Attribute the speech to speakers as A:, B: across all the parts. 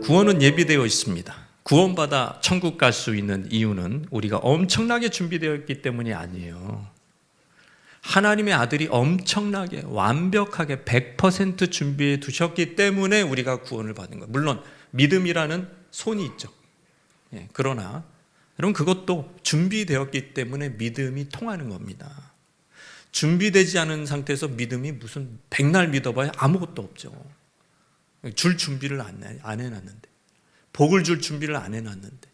A: 구원은 예비되어 있습니다. 구원받아 천국 갈 수 있는 이유는 우리가 엄청나게 준비되어 있기 때문이 아니에요. 하나님의 아들이 엄청나게 완벽하게 100% 준비해 두셨기 때문에 우리가 구원을 받는 거예요. 물론 믿음이라는 손이 있죠. 그러나 여러분, 그것도 준비되었기 때문에 믿음이 통하는 겁니다. 준비되지 않은 상태에서 믿음이 무슨 백날 믿어봐야 아무것도 없죠. 줄 준비를 안 해놨는데, 복을 줄 준비를 안 해놨는데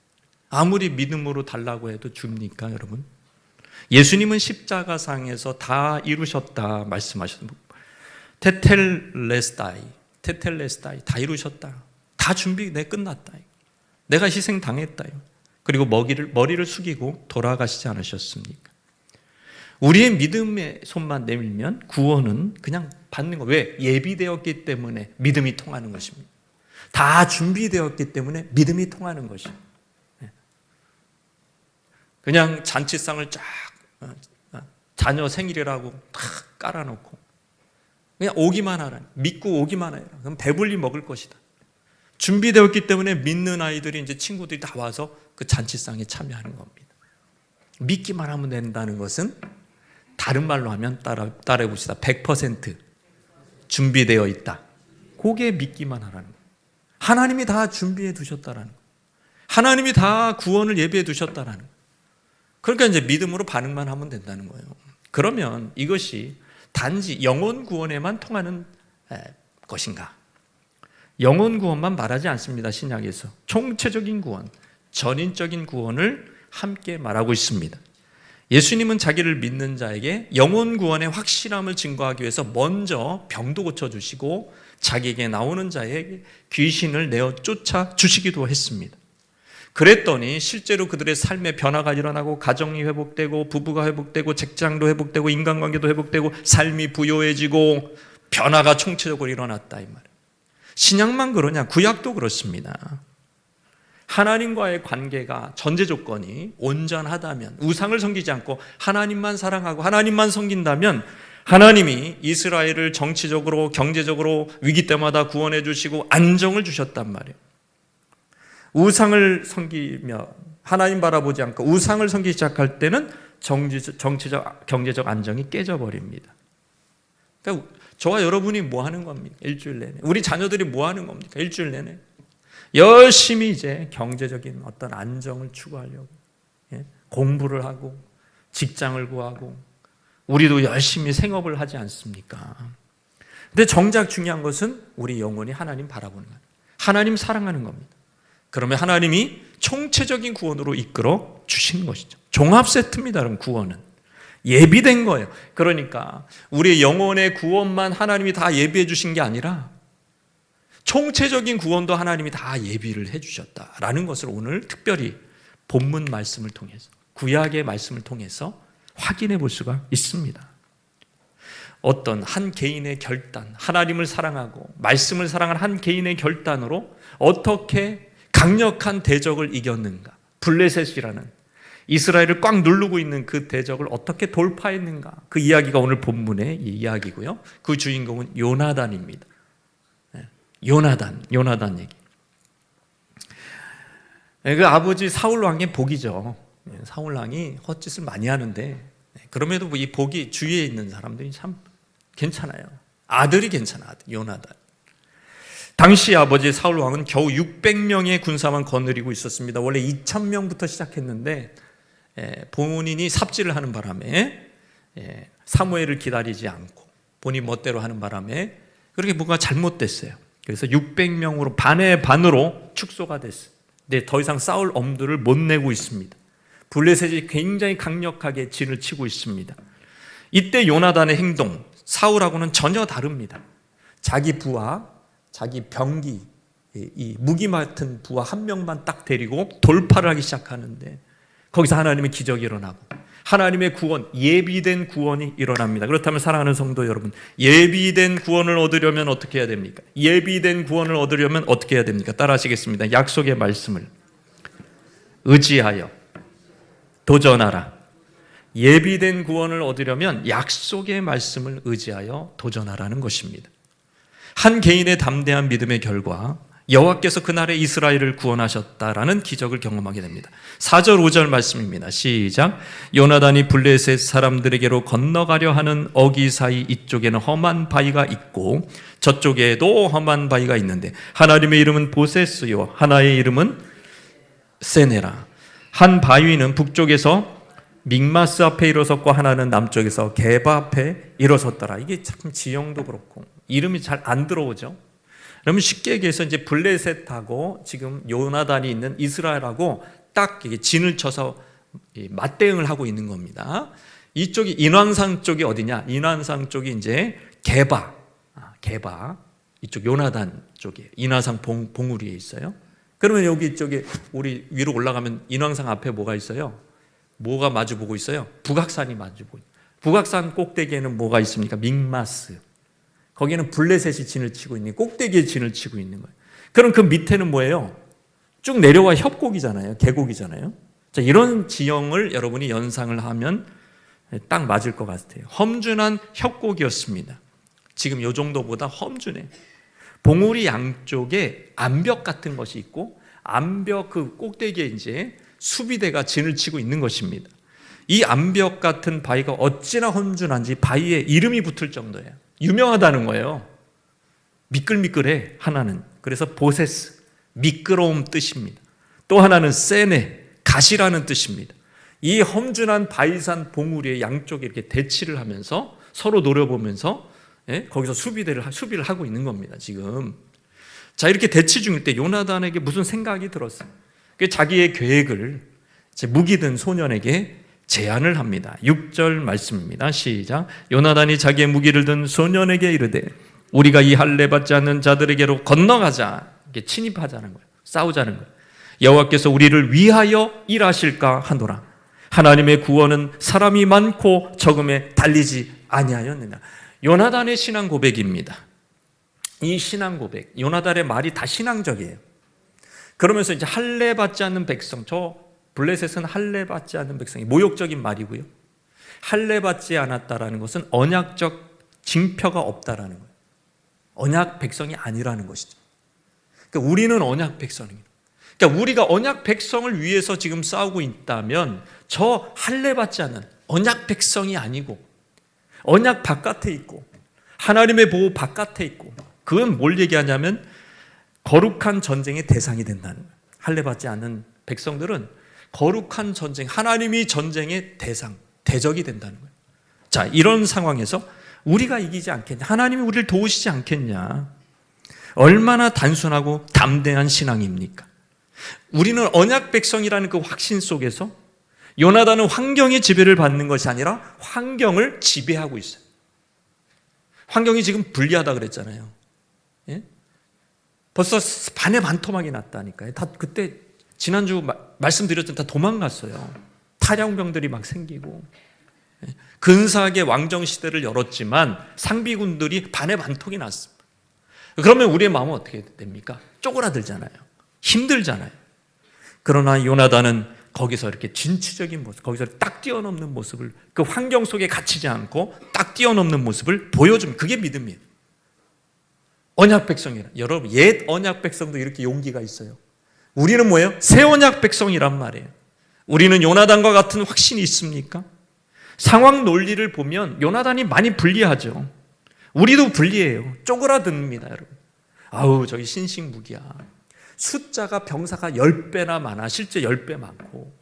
A: 아무리 믿음으로 달라고 해도 줍니까, 여러분? 예수님은 십자가상에서 다 이루셨다 말씀하셨습니다. 테텔레스타이 다 이루셨다. 다 준비 끝났다. 내가 희생당했다. 그리고 머리를 숙이고 돌아가시지 않으셨습니까? 우리의 믿음의 손만 내밀면 구원은 그냥 받는 거. 왜? 예비되었기 때문에 믿음이 통하는 것입니다. 다 준비되었기 때문에 믿음이 통하는 것입니다. 그냥 잔치상을 쫙 자녀 생일이라고 탁 깔아놓고 그냥 오기만 하라. 믿고 오기만 해라. 그럼 배불리 먹을 것이다. 준비되었기 때문에 믿는 아이들이 이제 친구들이 다 와서 그 잔치상에 참여하는 겁니다. 믿기만 하면 된다는 것은 다른 말로 하면 따라해 봅시다. 100% 준비되어 있다. 그게 믿기만 하라는 거예요. 하나님이 다 준비해 두셨다라는 거예요. 하나님이 다 구원을 예비해 두셨다라는 거예요. 그러니까 이제 믿음으로 반응만 하면 된다는 거예요. 그러면 이것이 단지 영혼 구원에만 통하는 것인가? 영혼 구원만 말하지 않습니다. 신약에서 총체적인 구원, 전인적인 구원을 함께 말하고 있습니다. 예수님은 자기를 믿는 자에게 영혼 구원의 확실함을 증거하기 위해서 먼저 병도 고쳐주시고 자기에게 나오는 자에게 귀신을 내어 쫓아 주시기도 했습니다. 그랬더니 실제로 그들의 삶의 변화가 일어나고 가정이 회복되고 부부가 회복되고 직장도 회복되고 인간관계도 회복되고 삶이 부요해지고 변화가 총체적으로 일어났다 이 말이에요. 신약만 그러냐? 구약도 그렇습니다. 하나님과의 관계가 전제 조건이 온전하다면, 우상을 섬기지 않고 하나님만 사랑하고 하나님만 섬긴다면 하나님이 이스라엘을 정치적으로 경제적으로 위기 때마다 구원해 주시고 안정을 주셨단 말이에요. 우상을 섬기며 하나님 바라보지 않고 우상을 섬기기 시작할 때는 정치적 경제적 안정이 깨져버립니다. 그러니까 저와 여러분이 뭐 하는 겁니까? 일주일 내내. 우리 자녀들이 뭐 하는 겁니까? 일주일 내내. 열심히 이제 경제적인 어떤 안정을 추구하려고 공부를 하고 직장을 구하고 우리도 열심히 생업을 하지 않습니까? 근데 정작 중요한 것은 우리 영혼이 하나님 바라보는 거예요. 하나님 사랑하는 겁니다. 그러면 하나님이 총체적인 구원으로 이끌어 주시는 것이죠. 종합 세트입니다. 여러분, 구원은 예비된 거예요. 그러니까 우리 영혼의 구원만 하나님이 다 예비해 주신 게 아니라 총체적인 구원도 하나님이 다 예비를 해주셨다라는 것을 오늘 특별히 본문 말씀을 통해서, 구약의 말씀을 통해서 확인해 볼 수가 있습니다. 어떤 한 개인의 결단, 하나님을 사랑하고 말씀을 사랑하는 한 개인의 결단으로 어떻게 강력한 대적을 이겼는가, 블레셋이라는 이스라엘을 꽉 누르고 있는 그 대적을 어떻게 돌파했는가, 그 이야기가 오늘 본문의 이야기고요. 그 주인공은 요나단입니다. 요나단 얘기. 그 아버지 사울 왕의 복이죠. 사울 왕이 헛짓을 많이 하는데 그럼에도 이 복이 주위에 있는 사람들이 참 괜찮아요. 아들이 괜찮아, 요나단. 당시 아버지 사울 왕은 겨우 600명의 군사만 거느리고 있었습니다. 원래 2000명부터 시작했는데 본인이 삽질을 하는 바람에 사무엘을 기다리지 않고 본인 멋대로 하는 바람에 그렇게 뭔가 잘못됐어요. 그래서 600명으로 반의 반으로 축소가 됐어요. 근데 더 이상 싸울 엄두를 못 내고 있습니다. 블레셋이 굉장히 강력하게 진을 치고 있습니다. 이때 요나단의 행동, 사울하고는 전혀 다릅니다. 자기 부하, 자기 병기, 이 무기 맡은 부하 한 명만 딱 데리고 돌파를 하기 시작하는데 거기서 하나님의 기적이 일어나고 하나님의 구원, 예비된 구원이 일어납니다. 그렇다면 사랑하는 성도 여러분, 예비된 구원을 얻으려면 어떻게 해야 됩니까? 예비된 구원을 얻으려면 어떻게 해야 됩니까? 따라 하시겠습니다. 약속의 말씀을 의지하여 도전하라. 예비된 구원을 얻으려면 약속의 말씀을 의지하여 도전하라는 것입니다. 한 개인의 담대한 믿음의 결과 여호와께서 그날에 이스라엘을 구원하셨다라는 기적을 경험하게 됩니다. 4절 5절 말씀입니다. 시작. 요나단이 블레셋 사람들에게로 건너가려 하는 어기 사이 이쪽에는 험한 바위가 있고 저쪽에도 험한 바위가 있는데 하나님의 이름은 보세스요 하나의 이름은 세네라. 한 바위는 북쪽에서 믹마스 앞에 일어섰고 하나는 남쪽에서 게바 앞에 일어섰더라. 이게 참 지형도 그렇고 이름이 잘 안 들어오죠. 그러면 쉽게 얘기해서 이제 블레셋하고 지금 요나단이 있는 이스라엘하고 딱 이게 진을 쳐서 맞대응을 하고 있는 겁니다. 이쪽이 인왕산 쪽이 어디냐? 인왕산 쪽이 이제 게바, 이쪽 요나단 쪽에 인왕산 봉우리에 있어요. 그러면 여기 이쪽에 우리 위로 올라가면 인왕산 앞에 뭐가 있어요? 뭐가 마주 보고 있어요? 북악산이 마주 보고. 북악산 꼭대기에는 뭐가 있습니까? 믹마스. 거기는 블레셋이 진을 치고 있는 꼭대기에 진을 치고 있는 거예요. 그럼 그 밑에는 뭐예요? 쭉 내려와 협곡이잖아요. 계곡이잖아요. 자, 이런 지형을 여러분이 연상을 하면 딱 맞을 것 같아요. 험준한 협곡이었습니다. 지금 요 정도보다 험준해. 봉우리 양쪽에 암벽 같은 것이 있고 암벽 그 꼭대기에 이제 수비대가 진을 치고 있는 것입니다. 이 암벽 같은 바위가 어찌나 험준한지 바위에 이름이 붙을 정도예요. 유명하다는 거예요. 미끌미끌해 하나는. 그래서 보세스, 미끄러움 뜻입니다. 또 하나는 세네, 가시라는 뜻입니다. 이 험준한 바위산 봉우리의 양쪽에 이렇게 대치를 하면서 서로 노려보면서 거기서 수비를 하고 있는 겁니다. 지금. 자, 이렇게 대치 중일 때 요나단에게 무슨 생각이 들었어요. 자기의 계획을 무기 든 소년에게 제안을 합니다. 6절 말씀입니다. 시작. 요나단이 자기의 무기를 든 소년에게 이르되 우리가 이 할례 받지 않는 자들에게로 건너가자. 이렇게 침입하자는 거예요. 싸우자는 거예요. 여호와께서 우리를 위하여 일하실까 하노라. 하나님의 구원은 사람이 많고 적음에 달리지 아니하였느냐. 요나단의 신앙 고백입니다. 이 신앙 고백, 요나단의 말이 다 신앙적이에요. 그러면서 이제 할례 받지 않는 백성, 저 블레셋은 할례 받지 않는 백성이 모욕적인 말이고요. 할례 받지 않았다라는 것은 언약적 징표가 없다라는 거예요. 언약 백성이 아니라는 것이죠. 그러니까 우리는 언약 백성입니다. 그러니까 우리가 언약 백성을 위해서 지금 싸우고 있다면 저 할례 받지 않는 언약 백성이 아니고 언약 바깥에 있고 하나님의 보호 바깥에 있고 그건 뭘 얘기하냐면 거룩한 전쟁의 대상이 된다는 거예요. 할례 받지 않는 백성들은 거룩한 전쟁, 하나님이 전쟁의 대상, 대적이 된다는 거예요. 자, 이런 상황에서 우리가 이기지 않겠냐? 하나님이 우리를 도우시지 않겠냐? 얼마나 단순하고 담대한 신앙입니까? 우리는 언약 백성이라는 그 확신 속에서 요나단은 환경의 지배를 받는 것이 아니라 환경을 지배하고 있어요. 환경이 지금 불리하다 그랬잖아요. 예? 벌써 반의 반토막이 났다니까요. 다 그때 지난주 말씀드렸던 다 도망갔어요. 탈영병들이 막 생기고 근사하게 왕정시대를 열었지만 상비군들이 반의 반통이 났습니다. 그러면 우리의 마음은 어떻게 됩니까? 쪼그라들잖아요. 힘들잖아요. 그러나 요나단은 거기서 이렇게 진취적인 모습, 거기서 딱 뛰어넘는 모습을 그 환경 속에 갇히지 않고 딱 뛰어넘는 모습을 보여주면 그게 믿음이에요. 언약 백성이라. 여러분 옛 언약 백성도 이렇게 용기가 있어요. 우리는 뭐예요? 새 언약 백성이란 말이에요. 우리는 요나단과 같은 확신이 있습니까? 상황 논리를 보면 요나단이 많이 불리하죠. 우리도 불리해요. 쪼그라듭니다, 여러분. 아우, 저기 신식무기야. 숫자가 병사가 10배나 많아. 실제 10배 많고.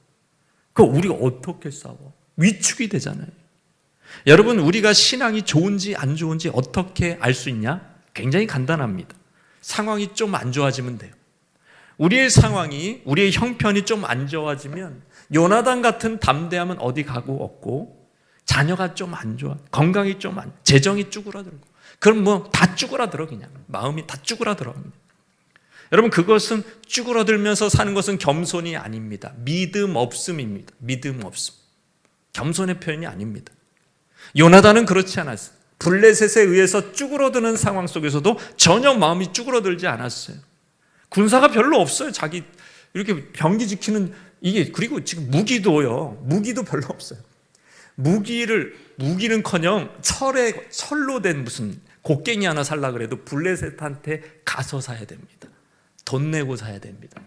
A: 그거 우리가 어떻게 싸워? 위축이 되잖아요. 여러분, 우리가 신앙이 좋은지 안 좋은지 어떻게 알 수 있냐? 굉장히 간단합니다. 상황이 좀 안 좋아지면 돼요. 우리의 상황이, 우리의 형편이 좀 안 좋아지면 요나단 같은 담대함은 어디 가고 없고 자녀가 좀 안 좋아, 건강이 좀 안, 재정이 쭈그라들고 그럼 뭐 다 쭈그라들어 그냥 마음이 다 쭈그라들어갑니다. 여러분 그것은 쭈그라들면서 사는 것은 겸손이 아닙니다. 믿음 없음입니다. 믿음 없음. 겸손의 표현이 아닙니다. 요나단은 그렇지 않았어요. 블레셋에 의해서 쭈그러드는 상황 속에서도 전혀 마음이 쭈그러들지 않았어요. 군사가 별로 없어요. 자기 이렇게 병기 지키는 이게 그리고 지금 무기도요. 무기도 별로 없어요. 무기는커녕 철로 된 무슨 곡괭이 하나 살라 그래도 블레셋한테 가서 사야 됩니다. 돈 내고 사야 됩니다.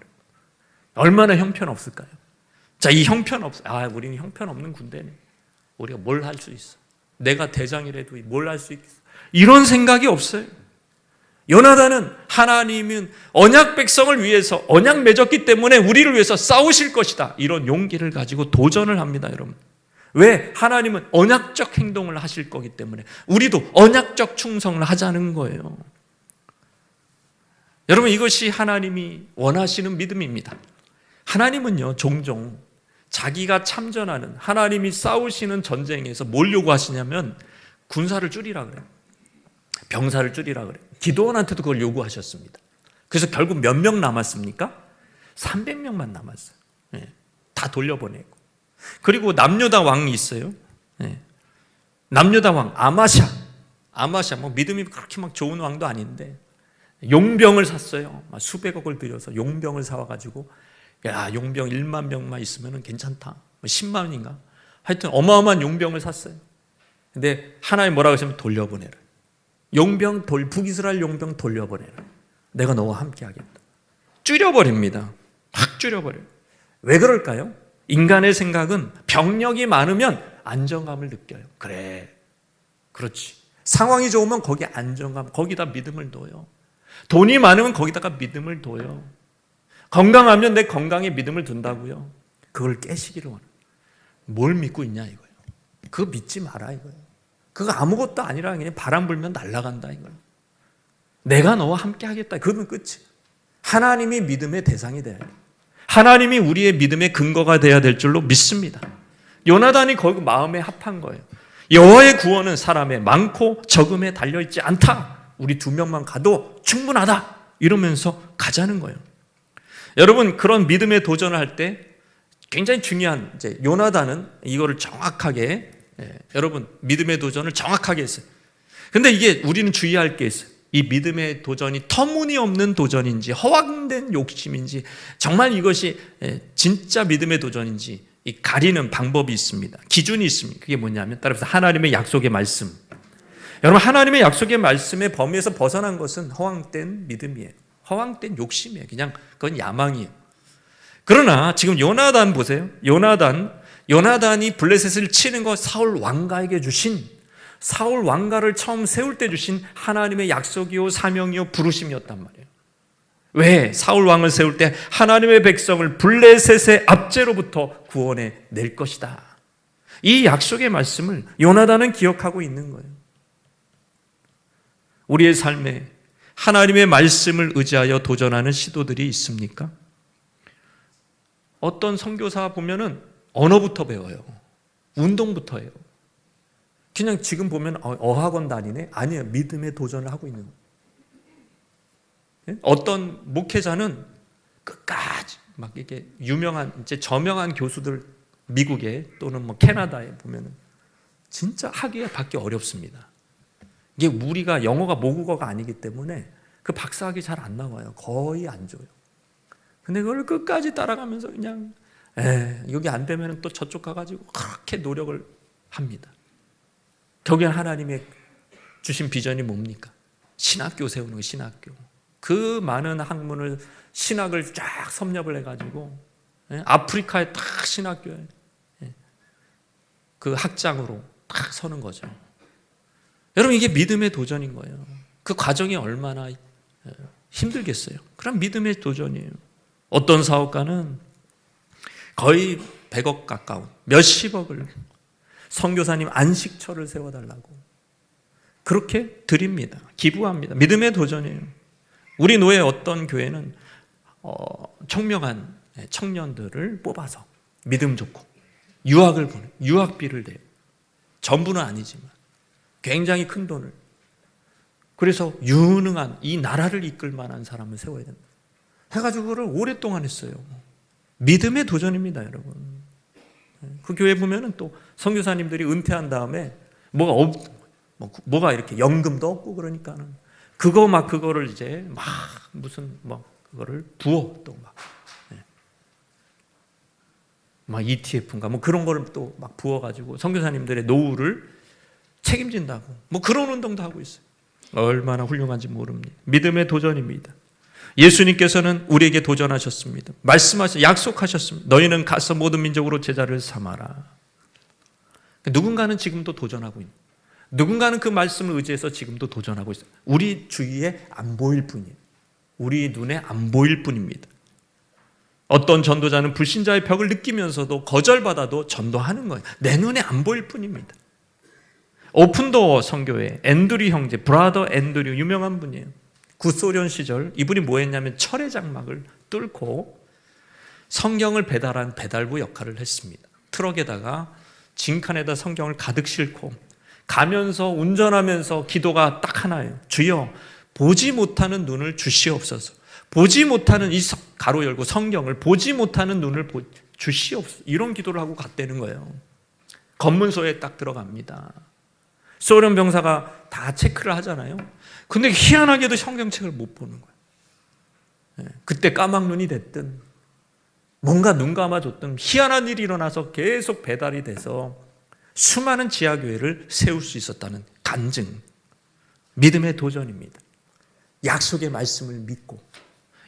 A: 얼마나 형편없을까요? 자, 이 형편없어. 우리는 형편없는 군대네. 우리가 뭘 할 수 있어? 내가 대장이라도 뭘 할 수 있겠어? 이런 생각이 없어요. 요나단은 하나님은 언약 백성을 위해서 언약 맺었기 때문에 우리를 위해서 싸우실 것이다, 이런 용기를 가지고 도전을 합니다. 여러분, 왜? 하나님은 언약적 행동을 하실 거기 때문에 우리도 언약적 충성을 하자는 거예요. 여러분, 이것이 하나님이 원하시는 믿음입니다. 하나님은요, 종종 자기가 참전하는, 하나님이 싸우시는 전쟁에서 뭘 요구하시냐면 군사를 줄이라 그래요. 병사를 줄이라 그래요. 기드온한테도 그걸 요구하셨습니다. 그래서 결국 몇 명 남았습니까? 300명만 남았어요. 다 돌려보내고. 그리고 남유다 왕이 있어요. 남유다 왕 아마샤 뭐 믿음이 그렇게 막 좋은 왕도 아닌데 용병을 샀어요. 수백억을 들여서 용병을 사와가지고, 야, 용병 1만 명만 있으면 괜찮다. 10만인가? 하여튼 어마어마한 용병을 샀어요. 근데 하나님 뭐라고 하시면 돌려보내라. 북이스라엘 용병 돌려보내라. 내가 너와 함께 하겠다. 줄여버립니다. 확 줄여버려요. 왜 그럴까요? 인간의 생각은 병력이 많으면 안정감을 느껴요. 그래, 그렇지. 상황이 좋으면 거기에 안정감, 거기다 믿음을 둬요. 돈이 많으면 거기다가 믿음을 둬요. 건강하면 내 건강에 믿음을 둔다고요. 그걸 깨시기를 원해요. 뭘 믿고 있냐 이거예요. 그거 믿지 마라 이거예요. 그거 아무것도 아니라 그냥 바람 불면 날아간다 이거예요. 내가 너와 함께 하겠다. 그러면 끝이에요. 하나님이 믿음의 대상이 돼야 돼요. 하나님이 우리의 믿음의 근거가 돼야 될 줄로 믿습니다. 요나단이 거기 마음에 합한 거예요. 여호와의 구원은 사람의 많고 적음에 달려있지 않다. 우리 2명만 가도 충분하다. 이러면서 가자는 거예요. 여러분, 그런 믿음의 도전을 할 때 굉장히 중요한, 이제 요나단은 이거를 정확하게, 여러분, 믿음의 도전을 정확하게 했어요. 근데 이게 우리는 주의할 게 있어요. 이 믿음의 도전이 터무니없는 도전인지 허황된 욕심인지, 정말 이것이 진짜 믿음의 도전인지 이 가리는 방법이 있습니다. 기준이 있습니다. 그게 뭐냐면, 따라서 하나님의 약속의 말씀. 여러분, 하나님의 약속의 말씀의 범위에서 벗어난 것은 허황된 믿음이에요. 허황된 욕심이에요. 그냥 그건 야망이에요. 그러나 지금 요나단 보세요. 요나단이 블레셋을 치는 거 사울 왕가에게 주신, 사울 왕가를 처음 세울 때 주신 하나님의 약속이요 사명이요 부르심이었단 말이에요. 왜? 사울 왕을 세울 때 하나님의 백성을 블레셋의 압제로부터 구원해 낼 것이다. 이 약속의 말씀을 요나단은 기억하고 있는 거예요. 우리의 삶에 하나님의 말씀을 의지하여 도전하는 시도들이 있습니까? 어떤 선교사 보면은 언어부터 배워요. 운동부터 해요. 그냥 지금 보면 어학원 다니네? 아니에요. 믿음의 도전을 하고 있는 거예요. 어떤 목회자는 끝까지 막 이게 유명한, 이제 저명한 교수들, 미국에 또는 뭐 캐나다에 보면은 진짜 학위가 받기 어렵습니다. 이게 우리가 영어가 모국어가 아니기 때문에 그 박사학위 잘 안 나와요. 거의 안 줘요. 근데 그걸 끝까지 따라가면서 그냥 여기 안 되면 또 저쪽 가가지고 그렇게 노력을 합니다. 결국엔 하나님의 주신 비전이 뭡니까? 신학교 세우는 거, 신학교. 그 많은 학문을, 신학을 쫙 섭렵을 해가지고 아프리카에 딱 신학교에 그 학장으로 딱 서는 거죠. 여러분, 이게 믿음의 도전인 거예요. 그 과정이 얼마나 힘들겠어요. 그럼 믿음의 도전이에요. 어떤 사업가는 거의 100억 가까운, 몇십억을 선교사님 안식처를 세워달라고 그렇게 드립니다. 기부합니다. 믿음의 도전이에요. 우리 노예 어떤 교회는 청명한 청년들을 뽑아서 믿음 좋고 유학을 보내, 유학비를 내요. 전부는 아니지만 굉장히 큰 돈을. 그래서 유능한, 이 나라를 이끌 만한 사람을 세워야 된다 해가지고 그걸 오랫동안 했어요. 믿음의 도전입니다, 여러분. 그 교회 보면은 또 선교사님들이 은퇴한 다음에 뭐가 이렇게 연금도 없고 그러니까는 그거를 이제 막 무슨 그거를 부어 또 막 ETF인가 뭐 그런 거를 또 막 부어가지고 선교사님들의 노후를 책임진다고 그런 운동도 하고 있어요. 얼마나 훌륭한지 모릅니다. 믿음의 도전입니다. 예수님께서는 우리에게 도전하셨습니다. 약속하셨습니다. 너희는 가서 모든 민족으로 제자를 삼아라. 누군가는 지금도 도전하고 있는, 누군가는 그 말씀을 의지해서 지금도 도전하고 있어요. 우리 주위에 안 보일 뿐이에요. 우리 눈에 안 보일 뿐입니다. 어떤 전도자는 불신자의 벽을 느끼면서도 거절받아도 전도하는 거예요. 내 눈에 안 보일 뿐입니다. 오픈도어 선교회 앤드류 형제, 브라더 앤드류, 유명한 분이에요. 구소련 시절 이분이 뭐 했냐면 철의 장막을 뚫고 성경을 배달한 배달부 역할을 했습니다. 트럭에다가 진칸에다 성경을 가득 싣고 가면서 운전하면서 기도가 딱 하나예요. 주여, 보지 못하는 눈을 주시옵소서. 보지 못하는 이 가로 열고 성경을 보지 못하는 눈을 주시옵소서. 이런 기도를 하고 갔다는 거예요. 검문소에 딱 들어갑니다. 소련 병사가 다 체크를 하잖아요. 근데 희한하게도 성경책을 못 보는 거예요. 그때 까막눈이 됐든 뭔가 눈 감아줬든 희한한 일이 일어나서 계속 배달이 돼서 수많은 지하교회를 세울 수 있었다는 간증, 믿음의 도전입니다. 약속의 말씀을 믿고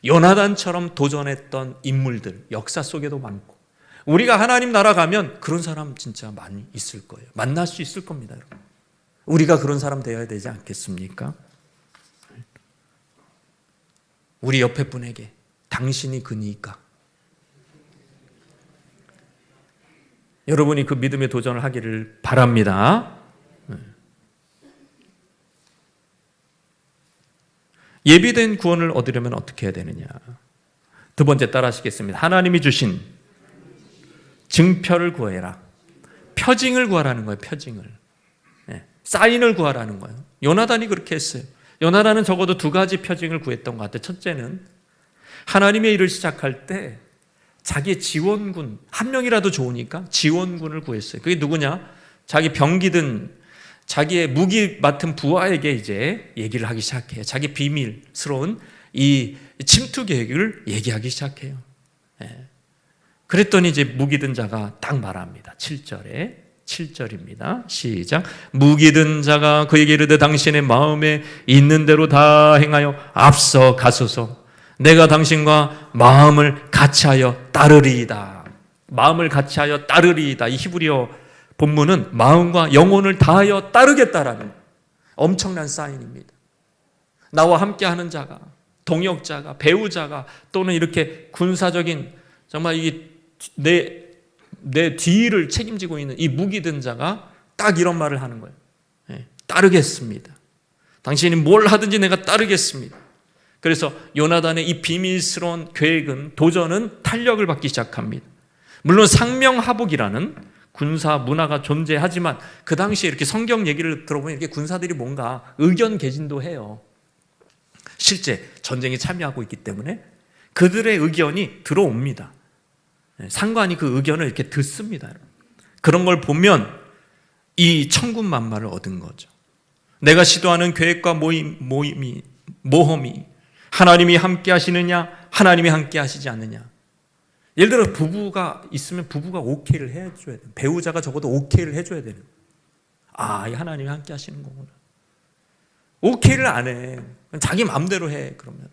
A: 요나단처럼 도전했던 인물들 역사 속에도 많고, 우리가 하나님 나라 가면 그런 사람 진짜 많이 있을 거예요. 만날 수 있을 겁니다, 여러분. 우리가 그런 사람 되어야 되지 않겠습니까? 우리 옆에 분에게 당신이 그니까, 여러분이 그 믿음의 도전을 하기를 바랍니다. 예비된 구원을 얻으려면 어떻게 해야 되느냐? 두 번째 따라 하시겠습니다. 하나님이 주신 증표를 구해라. 표징을 구하라는 거예요. 표징을. 사인을 구하라는 거예요. 요나단이 그렇게 했어요. 요나단은 적어도 두 가지 표징을 구했던 것 같아요. 첫째는 하나님의 일을 시작할 때 자기의 지원군, 한 명이라도 좋으니까 지원군을 구했어요. 그게 누구냐? 자기 병기든 자기의 무기 맡은 부하에게 이제 얘기를 하기 시작해요. 자기 비밀스러운 이 침투 계획을 얘기하기 시작해요. 그랬더니 이제 무기든 자가 딱 말합니다. 7절입니다. 시작. 무기든 자가 그에게 이르되 당신의 마음에 있는 대로 다 행하여 앞서 가소서. 내가 당신과 마음을 같이하여 따르리이다. 마음을 같이하여 따르리이다. 이 히브리어 본문은 마음과 영혼을 다하여 따르겠다라는 엄청난 사인입니다. 나와 함께하는 자가, 동역자가, 배우자가, 또는 이렇게 군사적인 정말 내 뒤를 책임지고 있는 이 무기든 자가 딱 이런 말을 하는 거예요. 따르겠습니다. 당신이 뭘 하든지 내가 따르겠습니다. 그래서 요나단의 이 비밀스러운 계획은, 도전은 탄력을 받기 시작합니다. 물론 상명하복이라는 군사 문화가 존재하지만 그 당시에 이렇게 성경 얘기를 들어보면 이렇게 군사들이 뭔가 의견 개진도 해요. 실제 전쟁에 참여하고 있기 때문에 그들의 의견이 들어옵니다. 상관이 그 의견을 이렇게 듣습니다. 그런 걸 보면 이 천군만마를 얻은 거죠. 내가 시도하는 계획과 모험이 하나님이 함께 하시느냐, 하나님이 함께 하시지 않느냐. 예를 들어 부부가 있으면 부부가 오케이를 해줘야 돼요. 배우자가 적어도 오케이를 해줘야 되는 거예요. 아, 이 하나님이 함께 하시는 거구나. 오케이를 안 해. 자기 마음대로 해. 그러면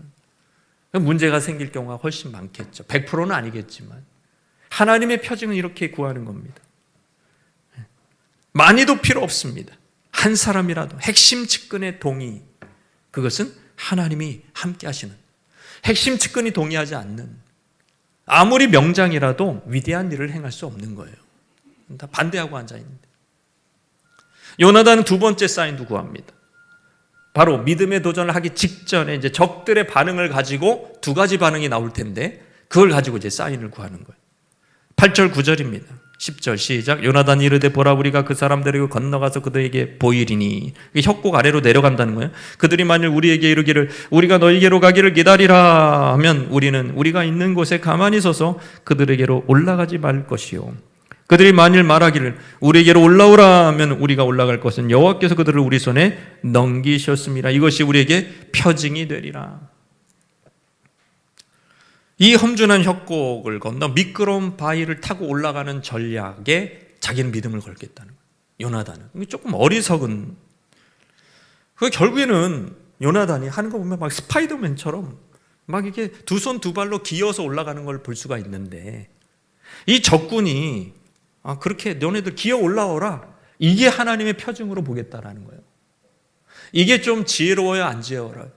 A: 문제가 생길 경우가 훨씬 많겠죠. 100%는 아니겠지만 하나님의 표징은 이렇게 구하는 겁니다. 많이도 필요 없습니다. 한 사람이라도 핵심 측근의 동의, 그것은 하나님이 함께 하시는, 핵심 측근이 동의하지 않는, 아무리 명장이라도 위대한 일을 행할 수 없는 거예요. 다 반대하고 앉아있는데. 요나단은 두 번째 사인도 구합니다. 바로 믿음의 도전을 하기 직전에 이제 적들의 반응을 가지고 두 가지 반응이 나올 텐데 그걸 가지고 이제 사인을 구하는 거예요. 8절 9절입니다. 10절 시작. 요나단이 이르되 보라, 우리가 그 사람들에게 건너가서 그들에게 보이리니. 협곡 아래로 내려간다는 거예요. 그들이 만일 우리에게 이르기를 우리가 너희에게로 가기를 기다리라 하면 우리는 우리가 있는 곳에 가만히 서서 그들에게로 올라가지 말 것이요. 그들이 만일 말하기를 우리에게로 올라오라 하면 우리가 올라갈 것은 여호와께서 그들을 우리 손에 넘기셨습니다. 이것이 우리에게 표징이 되리라. 이 험준한 협곡을 건너 미끄러운 바위를 타고 올라가는 전략에 자기는 믿음을 걸겠다는 거예요. 요나단은 조금 어리석은. 결국에는 요나단이 하는 거 보면 막 스파이더맨처럼 막 이렇게 두 손 두 발로 기어서 올라가는 걸 볼 수가 있는데 이 적군이 그렇게 너네들 기어 올라오라, 이게 하나님의 표징으로 보겠다라는 거예요. 이게 좀 지혜로워야 안 지혜로워요?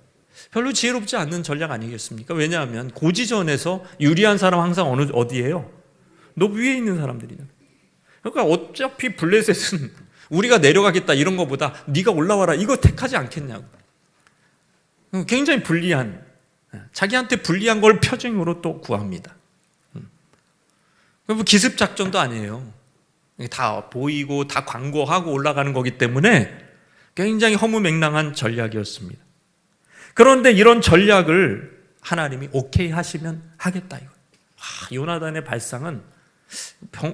A: 별로 지혜롭지 않는 전략 아니겠습니까? 왜냐하면 고지전에서 유리한 사람 항상 어디예요? 너 위에 있는 사람들이잖아. 그러니까 어차피 블레셋은 우리가 내려가겠다 이런 거보다 네가 올라와라 이거 택하지 않겠냐고. 굉장히 불리한, 자기한테 불리한 걸 표징으로 또 구합니다. 기습 작전도 아니에요. 다 보이고 다 광고하고 올라가는 거기 때문에 굉장히 허무맹랑한 전략이었습니다. 그런데 이런 전략을 하나님이 오케이 하시면 하겠다 이거. 요나단의 발상은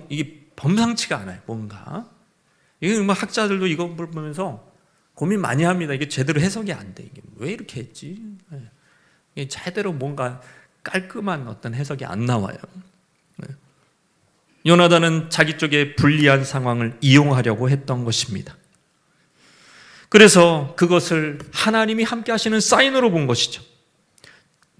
A: 이게 범상치가 않아요. 뭔가 이게 학자들도 이거 보면서 고민 많이 합니다. 이게 제대로 해석이 안 돼. 이게 왜 이렇게 했지? 이게 제대로 뭔가 깔끔한 어떤 해석이 안 나와요. 요나단은 자기 쪽에 불리한 상황을 이용하려고 했던 것입니다. 그래서 그것을 하나님이 함께 하시는 사인으로 본 것이죠.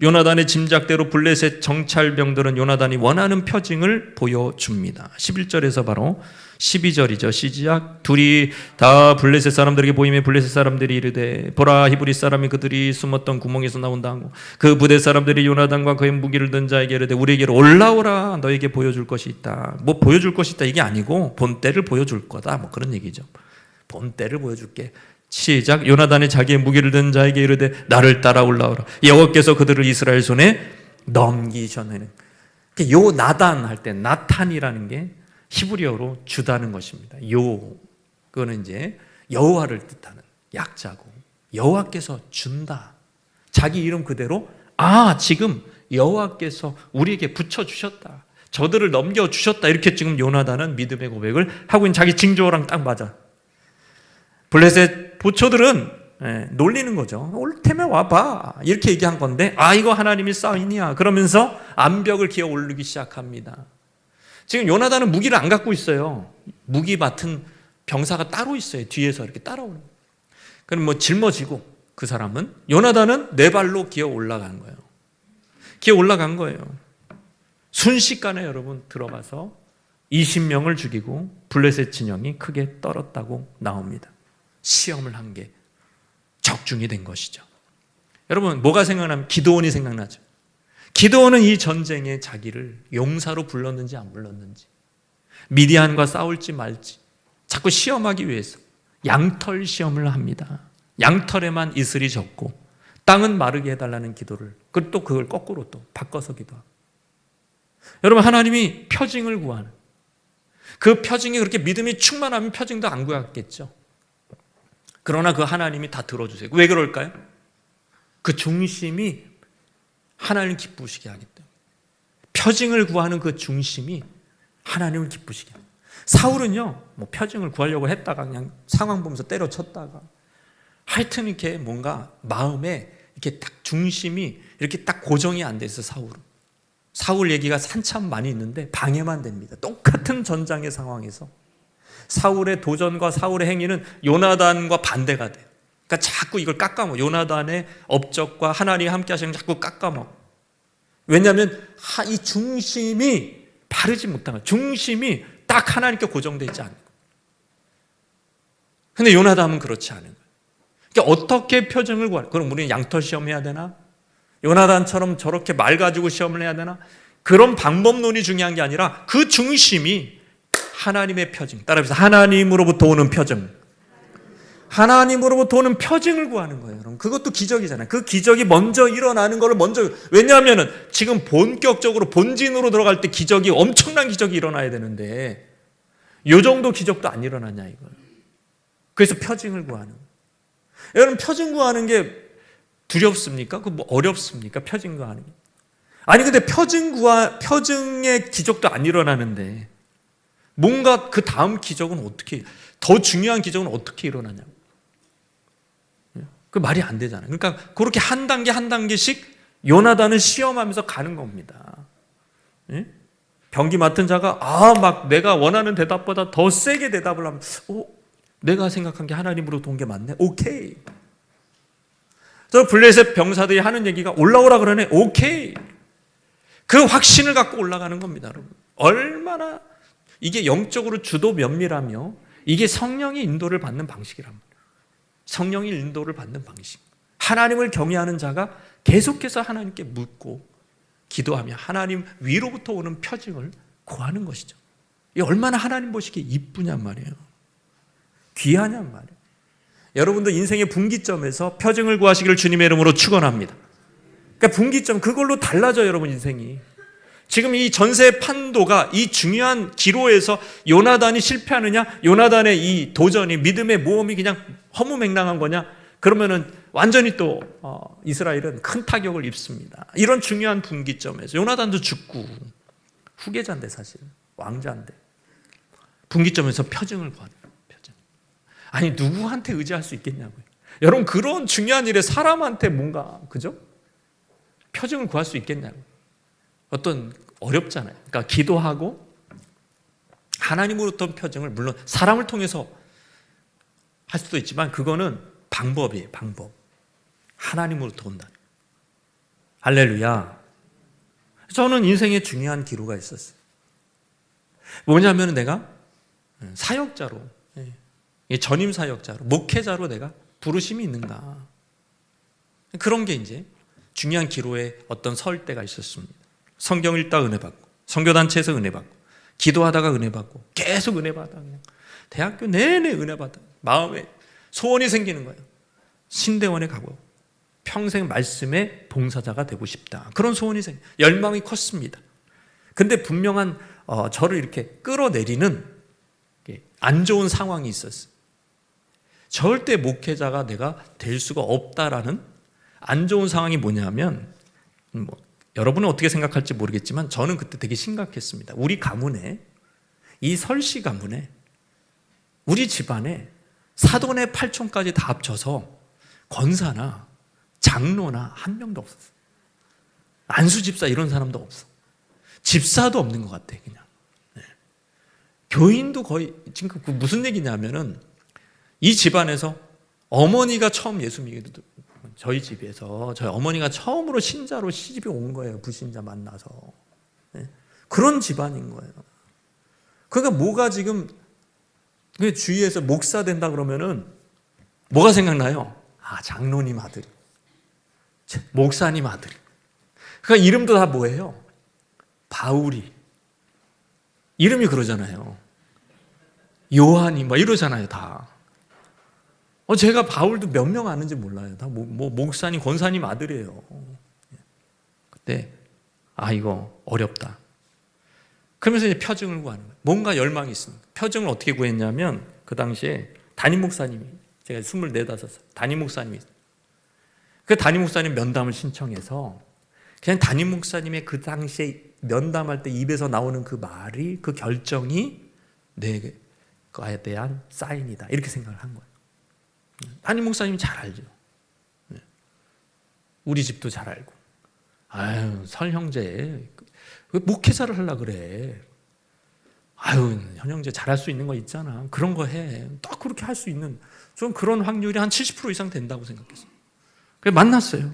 A: 요나단의 짐작대로 블레셋 정찰병들은 요나단이 원하는 표징을 보여줍니다. 11절에서 바로 12절이죠. 시작. 둘이 다 블레셋 사람들에게 보이매 블레셋 사람들이 이르되 보라 히브리 사람이 그들이 숨었던 구멍에서 나온다 하고 그 부대 사람들이 요나단과 그의 무기를 든 자에게 이르되 우리에게로 올라오라 너에게 보여줄 것이 있다. 뭐 보여줄 것이 있다 이게 아니고 본때를 보여줄 거다 뭐 그런 얘기죠. 본때를 보여줄게. 시작. 요나단이 자기의 무기를 든 자에게 이르되 나를 따라 올라오라. 여호와께서 그들을 이스라엘 손에 넘기셨느니. 요 나단 할 때 나탄이라는 게 히브리어로 주다는 것입니다. 그거는 이제 여호와를 뜻하는 약자고 여호와께서 준다. 자기 이름 그대로 지금 여호와께서 우리에게 붙여주셨다. 저들을 넘겨주셨다. 이렇게 지금 요나단은 믿음의 고백을 하고 있는 자기 징조랑 딱 맞아. 블레셋 보초들은 놀리는 거죠. 올 테면 와봐 이렇게 얘기한 건데 이거 하나님이 사인이야 그러면서 암벽을 기어 오르기 시작합니다. 지금 요나단은 무기를 안 갖고 있어요. 무기 맡은 병사가 따로 있어요. 뒤에서 이렇게 따라오는. 그럼 짊어지고 그 사람은 요나단은 네 발로 기어 올라간 거예요. 기어 올라간 거예요. 순식간에 여러분 들어가서 20명을 죽이고 블레셋 진영이 크게 떨었다고 나옵니다. 시험을 한 게 적중이 된 것이죠. 여러분 뭐가 생각나면 기드온이 생각나죠. 기드온은 이 전쟁에 자기를 용사로 불렀는지 안 불렀는지, 미디안과 싸울지 말지 자꾸 시험하기 위해서 양털 시험을 합니다. 양털에만 이슬이 젖고 땅은 마르게 해달라는 기도를, 또 그걸 거꾸로 또 바꿔서 기도하고. 여러분 하나님이 표징을 구하는, 그 표징이 그렇게 믿음이 충만하면 표징도 안 구했겠죠. 그러나 그 하나님이 다 들어주세요. 왜 그럴까요? 그 중심이 하나님을 기쁘시게 하기 때문에. 표징을 구하는 그 중심이 하나님을 기쁘시게 합니다. 사울은요, 표징을 구하려고 했다가 그냥 상황 보면서 때려쳤다가 하여튼 이렇게 뭔가 마음에 이렇게 딱 중심이 이렇게 딱 고정이 안 돼 있어. 사울 얘기가 한참 많이 있는데 방해만 됩니다. 똑같은 전장의 상황에서 사울의 도전과 사울의 행위는 요나단과 반대가 돼요. 그러니까 자꾸 이걸 깎아먹어. 요나단의 업적과 하나님이 함께 하시는 걸 자꾸 깎아먹어. 왜냐하면 이 중심이 바르지 못한 거예요. 중심이 딱 하나님께 고정되어 있지 않은 거예요. 근데 요나단은 그렇지 않은 거예요. 그러니까 어떻게 표징을 구하냐? 그럼 우리는 양털 시험해야 되나? 요나단처럼 저렇게 말 가지고 시험을 해야 되나? 그런 방법론이 중요한 게 아니라 그 중심이 하나님의 표징. 따라해서 하나님으로부터 오는 표징. 하나님으로부터 오는 표징을 구하는 거예요. 여러분. 그것도 기적이잖아요. 그 기적이 먼저 일어나는 거를 왜냐하면 지금 본격적으로 본진으로 들어갈 때 기적이, 엄청난 기적이 일어나야 되는데 이 정도 기적도 안 일어나냐 이거예요. 그래서 표징을 구하는 거예요. 여러분 표징 구하는 게 두렵습니까? 어렵습니까? 표징 구하는 게. 아니 근데 표징의 기적도 안 일어나는데 뭔가 그 다음 기적은 어떻게, 더 중요한 기적은 어떻게 일어나냐. 그 말이 안 되잖아요. 그러니까 그렇게 한 단계 한 단계씩 요나단을 시험하면서 가는 겁니다. 병기 맡은 자가 막 내가 원하는 대답보다 더 세게 대답을 하면 내가 생각한 게 하나님으로부터 온 게 맞네. 오케이. 저 블레셋 병사들이 하는 얘기가 올라오라 그러네. 오케이. 그 확신을 갖고 올라가는 겁니다, 여러분. 얼마나 이게 영적으로 주도 면밀하며 이게 성령의 인도를 받는 방식이란 말이에요. 성령의 인도를 받는 방식. 하나님을 경외하는 자가 계속해서 하나님께 묻고 기도하며 하나님 위로부터 오는 표징을 구하는 것이죠. 이게 얼마나 하나님 보시기에 이쁘냔 말이에요. 귀하냔 말이에요. 여러분도 인생의 분기점에서 표징을 구하시기를 주님의 이름으로 축원합니다. 그러니까 분기점, 그걸로 달라져요, 여러분 인생이. 지금 이 전세 판도가 이 중요한 기로에서 요나단이 실패하느냐, 요나단의 이 도전이, 믿음의 모험이 그냥 허무맹랑한 거냐, 그러면은 완전히 또 이스라엘은 큰 타격을 입습니다. 이런 중요한 분기점에서 요나단도 죽고 후계자인데, 사실 왕자인데 분기점에서 표징을 구하는 거예요. 표징. 아니 누구한테 의지할 수 있겠냐고요. 여러분 그런 중요한 일에 사람한테 뭔가, 그죠? 표징을 구할 수 있겠냐고요. 어떤 어렵잖아요. 그러니까 기도하고 하나님으로부터 표징을, 물론 사람을 통해서 할 수도 있지만 그거는 방법이에요. 방법. 하나님으로부터 온다. 할렐루야. 저는 인생에 중요한 기로가 있었어요. 뭐냐면 내가 사역자로, 전임 사역자로, 목회자로 내가 부르심이 있는가. 그런 게 이제 중요한 기로에 어떤 설 때가 있었습니다. 성경 읽다 은혜 받고, 선교단체에서 은혜 받고, 기도하다가 은혜 받고, 계속 은혜 받아. 그냥 대학교 내내 은혜 받아. 마음에 소원이 생기는 거예요. 신대원에 가고 평생 말씀의 봉사자가 되고 싶다. 그런 소원이 열망이 컸습니다. 근데 분명한 저를 이렇게 끌어내리는 안 좋은 상황이 있었어요. 절대 목회자가 내가 될 수가 없다라는 안 좋은 상황이 뭐냐면, 여러분은 어떻게 생각할지 모르겠지만 저는 그때 되게 심각했습니다. 우리 가문에, 이 설씨 가문에, 우리 집안에 사돈의 8촌까지 다 합쳐서 권사나 장로나 한 명도 없었어요. 안수집사 이런 사람도 없어. 집사도 없는 것 같아 그냥. 네. 교인도 거의, 지금 그 무슨 얘기냐면은 이 집안에서 어머니가 처음 예수 믿게, 저희 집에서 저희 어머니가 처음으로 신자로 시집이 온 거예요. 불신자 만나서. 네. 그런 집안인 거예요. 그러니까 뭐가 지금 주위에서 목사 된다 그러면은 뭐가 생각나요? 아, 장로님 아들이, 목사님 아들이. 그러니까 이름도 다 뭐예요? 바울이. 이름이 그러잖아요. 요한이 뭐 이러잖아요, 다. 제가 바울도 몇 명 아는지 몰라요. 다 목사님, 권사님 아들이에요. 그때 이거 어렵다. 그러면서 이제 표징을 구하는 거예요. 뭔가 열망이 있습니다. 표징을 어떻게 구했냐면, 그 당시에 담임 목사님이, 제가 24, 5살 담임 목사님이, 그 담임 목사님 면담을 신청해서 그냥 담임 목사님의 그 당시에 면담할 때 입에서 나오는 그 말이, 그 결정이 내 거에 대한 사인이다, 이렇게 생각을 한 거예요. 담임 목사님이 잘 알죠. 우리 집도 잘 알고. 아유, 설 형제 왜 목회자를 하려고 그래? 아유, 현 형제 잘할 수 있는 거 있잖아. 그런 거 해. 딱 그렇게 할 수 있는, 좀 그런 확률이 한 70% 이상 된다고 생각했어요. 그래서 만났어요.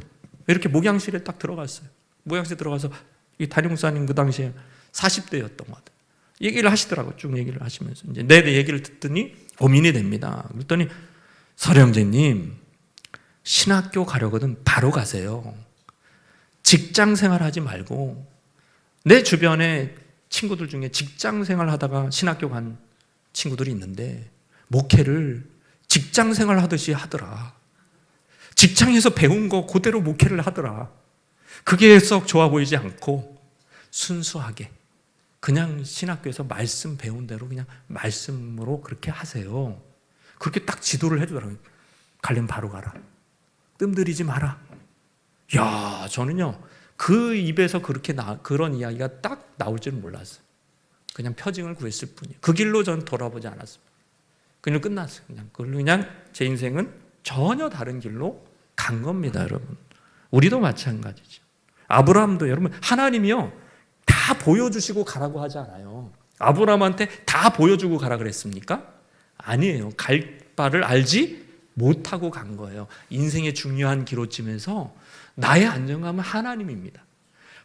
A: 이렇게 목양실에 딱 들어갔어요. 목양실에 들어가서 이 담임 목사님 그 당시에 40대였던 것 같아요. 얘기를 하시더라고요. 쭉 얘기를 하시면서 이제 내 얘기를 듣더니 고민이 됩니다. 그랬더니, 설 형제님, 신학교 가려거든 바로 가세요. 직장 생활하지 말고. 내 주변에 친구들 중에 직장 생활 하다가 신학교 간 친구들이 있는데 목회를 직장 생활 하듯이 하더라. 직장에서 배운 거 그대로 목회를 하더라. 그게 썩 좋아 보이지 않고 순수하게 그냥 신학교에서 말씀 배운 대로 그냥 말씀으로 그렇게 하세요. 그렇게 딱 지도를 해주더라고요. 가려면 바로 가라. 뜸들이지 마라. 야, 저는요, 그 입에서 그렇게 그런 이야기가 딱 나올 줄은 몰랐어요. 그냥 표징을 구했을 뿐이에요. 그 길로 전 돌아보지 않았습니다. 그냥 끝났어요. 그냥 제 인생은 전혀 다른 길로 간 겁니다, 여러분. 우리도 마찬가지죠. 아브라함도, 여러분, 하나님이요, 다 보여주시고 가라고 하지 않아요. 아브라함한테 다 보여주고 가라 그랬습니까? 아니에요. 갈 바를 알지 못하고 간 거예요. 인생의 중요한 기로쯤에서 나의 안정감은 하나님입니다.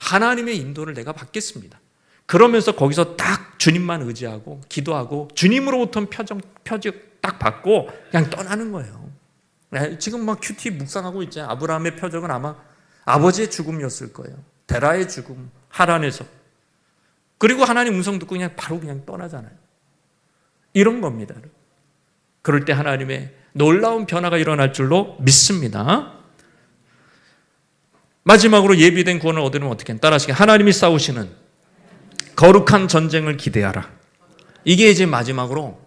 A: 하나님의 인도를 내가 받겠습니다. 그러면서 거기서 딱 주님만 의지하고 기도하고 주님으로부터 표적 딱 받고 그냥 떠나는 거예요. 지금 막 큐티 묵상하고 있잖아요. 아브라함의 표적은 아마 아버지의 죽음이었을 거예요. 데라의 죽음, 하란에서. 그리고 하나님 음성 듣고 그냥 바로 그냥 떠나잖아요. 이런 겁니다. 그럴 때 하나님의 놀라운 변화가 일어날 줄로 믿습니다. 마지막으로 예비된 구원을 얻으려면 어떻게 따라하시게 하나님이 싸우시는 거룩한 전쟁을 기대하라. 이게 이제 마지막으로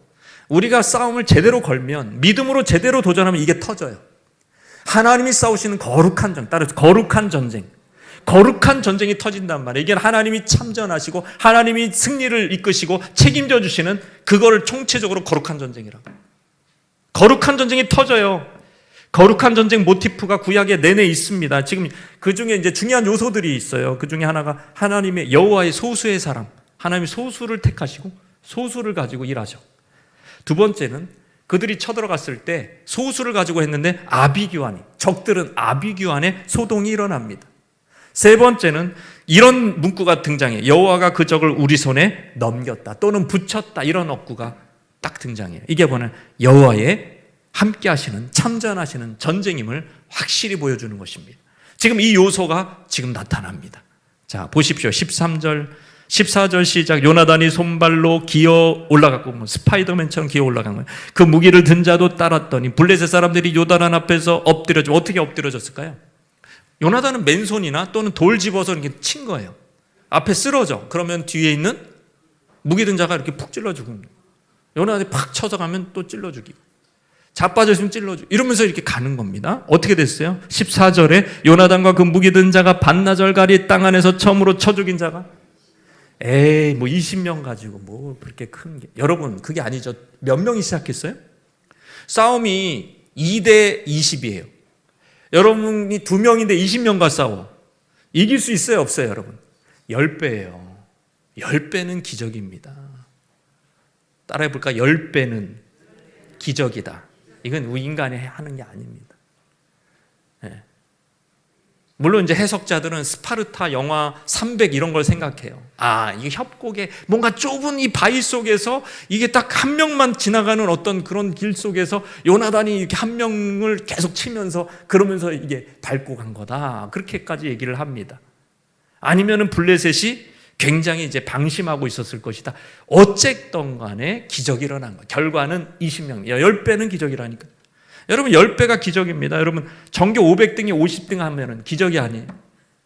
A: 우리가 싸움을 제대로 걸면 믿음으로 제대로 도전하면 이게 터져요. 하나님이 싸우시는 거룩한 전, 따라서 거룩한 전쟁. 거룩한 전쟁이 터진단 말이에요. 이게 하나님이 참전하시고 하나님이 승리를 이끄시고 책임져 주시는 그거를 총체적으로 거룩한 전쟁이라고. 거룩한 전쟁이 터져요. 거룩한 전쟁 모티프가 구약에 내내 있습니다. 지금 그 중에 이제 중요한 요소들이 있어요. 그 중에 하나가 하나님의 여호와의 소수의 사람. 하나님이 소수를 택하시고 소수를 가지고 일하셔. 두 번째는 그들이 쳐들어갔을 때 소수를 가지고 했는데 아비규환이, 적들은 아비규환의 소동이 일어납니다. 세 번째는 이런 문구가 등장해요. 여호와가 그 적을 우리 손에 넘겼다 또는 붙였다, 이런 어구가 딱 등장해요. 이게 뭐냐, 여호와의 함께 하시는 참전하시는 전쟁임을 확실히 보여주는 것입니다. 지금 이 요소가 지금 나타납니다. 자, 보십시오. 13절 14절 시작. 요나단이 손발로 기어 올라갔고 스파이더맨처럼 기어 올라간 거예요. 그 무기를 든 자도 따랐더니 블레셋 사람들이 요단한 앞에서 엎드려져. 어떻게 엎드려졌을까요? 요나단은 맨손이나 또는 돌 집어서 이렇게 친 거예요. 앞에 쓰러져. 그러면 뒤에 있는 무기 든 자가 이렇게 푹 찔러 죽습니다. 요나단이 팍 쳐서 가면 또 찔러 죽이고, 자빠져 있으면 찔러 죽이고, 이러면서 이렇게 가는 겁니다. 어떻게 됐어요? 14절에 요나단과 그 무기 든 자가 반나절가리 땅 안에서 처음으로 쳐 죽인 자가 뭐 20명 가지고 뭐 그렇게 큰 게, 여러분 그게 아니죠. 몇 명이 시작했어요? 싸움이 2대 20이에요. 여러분이 2명인데 20명과 싸워. 이길 수 있어요, 없어요, 여러분? 10배예요. 10배는 기적입니다. 따라해 볼까? 10배는 기적이다. 이건 우리 인간이 하는 게 아닙니다. 네. 물론 이제 해석자들은 스파르타 영화 300 이런 걸 생각해요. 이게 협곡에 뭔가 좁은 이 바위 속에서 이게 딱 한 명만 지나가는 어떤 그런 길 속에서 요나단이 이렇게 한 명을 계속 치면서 그러면서 이게 밟고 간 거다. 그렇게까지 얘기를 합니다. 아니면은 블레셋이 굉장히 이제 방심하고 있었을 것이다. 어쨌든 간에 기적이 일어난 거예요. 결과는 20명. 10배는 기적이라니까. 여러분 10배가 기적입니다. 여러분 전교 500등이 50등 하면은 기적이 아니에요.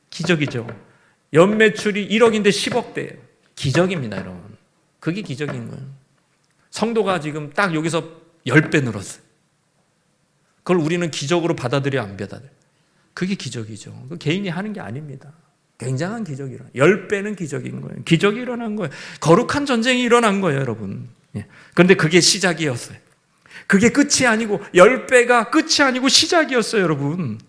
A: 기적이죠. 연매출이 1억인데 10억대예요. 기적입니다, 여러분. 그게 기적인 거예요. 성도가 지금 딱 여기서 10배 늘었어요. 그걸 우리는 기적으로 받아들여 안 받아들여? 그게 기적이죠. 그 개인이 하는 게 아닙니다. 굉장한 기적이 일어나요. 10배는 기적인 거예요. 기적이 일어난 거예요. 거룩한 전쟁이 일어난 거예요, 여러분. 그런데 그게 시작이었어요. 그게 끝이 아니고 10배가 끝이 아니고 시작이었어요, 여러분.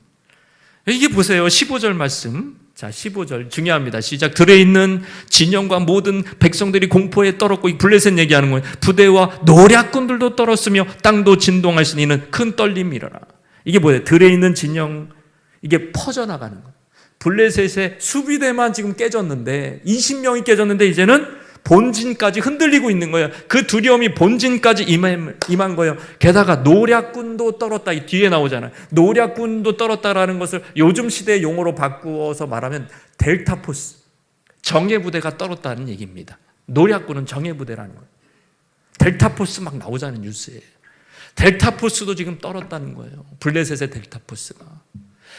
A: 이게 보세요. 15절 말씀. 자, 15절 중요합니다. 시작. 들에 있는 진영과 모든 백성들이 공포에 떨었고, 이 블레셋 얘기하는 거예요. 부대와 노략군들도 떨었으며 땅도 진동하시니 이는 큰 떨림이 일어나. 이게 뭐예요? 들에 있는 진영, 이게 퍼져나가는 거예요. 블레셋의 수비대만 지금 깨졌는데 20명이 깨졌는데 이제는 본진까지 흔들리고 있는 거예요. 그 두려움이 본진까지 임한 거예요. 게다가 노략군도 떨었다. 이 뒤에 나오잖아요. 노략군도 떨었다라는 것을 요즘 시대의 용어로 바꾸어서 말하면 델타포스, 정예부대가 떨었다는 얘기입니다. 노략군은 정예부대라는 거예요. 델타포스 막 나오잖아요, 뉴스에. 델타포스도 지금 떨었다는 거예요. 블레셋의 델타포스가.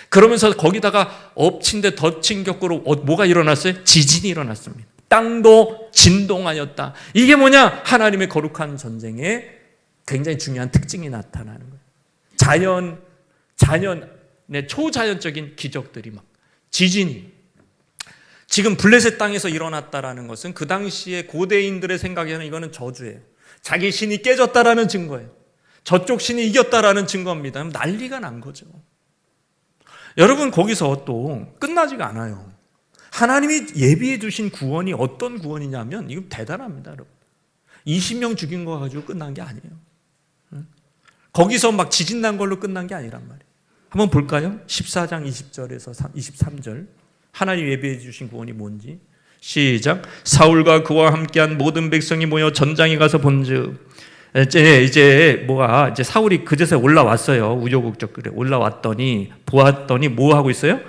A: 그러면서 거기다가 엎친 데 덧친 격으로 뭐가 일어났어요? 지진이 일어났습니다. 땅도 진동하였다. 이게 뭐냐? 하나님의 거룩한 전쟁에 굉장히 중요한 특징이 나타나는 거예요. 자연의 초자연적인 기적들이 막 지진이. 지금 블레셋 땅에서 일어났다라는 것은 그 당시에 고대인들의 생각에는 이거는 저주예요. 자기 신이 깨졌다라는 증거예요. 저쪽 신이 이겼다라는 증거입니다. 난리가 난 거죠. 여러분 거기서 또 끝나지가 않아요. 하나님이 예비해 주신 구원이 어떤 구원이냐면 이거 대단합니다, 여러분. 20명 죽인 거 가지고 끝난 게 아니에요. 거기서 막 지진 난 걸로 끝난 게 아니란 말이에요. 한번 볼까요? 14장 20절에서 23절. 하나님 예비해 주신 구원이 뭔지. 시작. 사울과 그와 함께한 모든 백성이 모여 전장에 가서 본즉, 이제 사울이 그제서 올라왔어요. 우여곡절에 올라왔더니 보았더니 뭐 하고 있어요?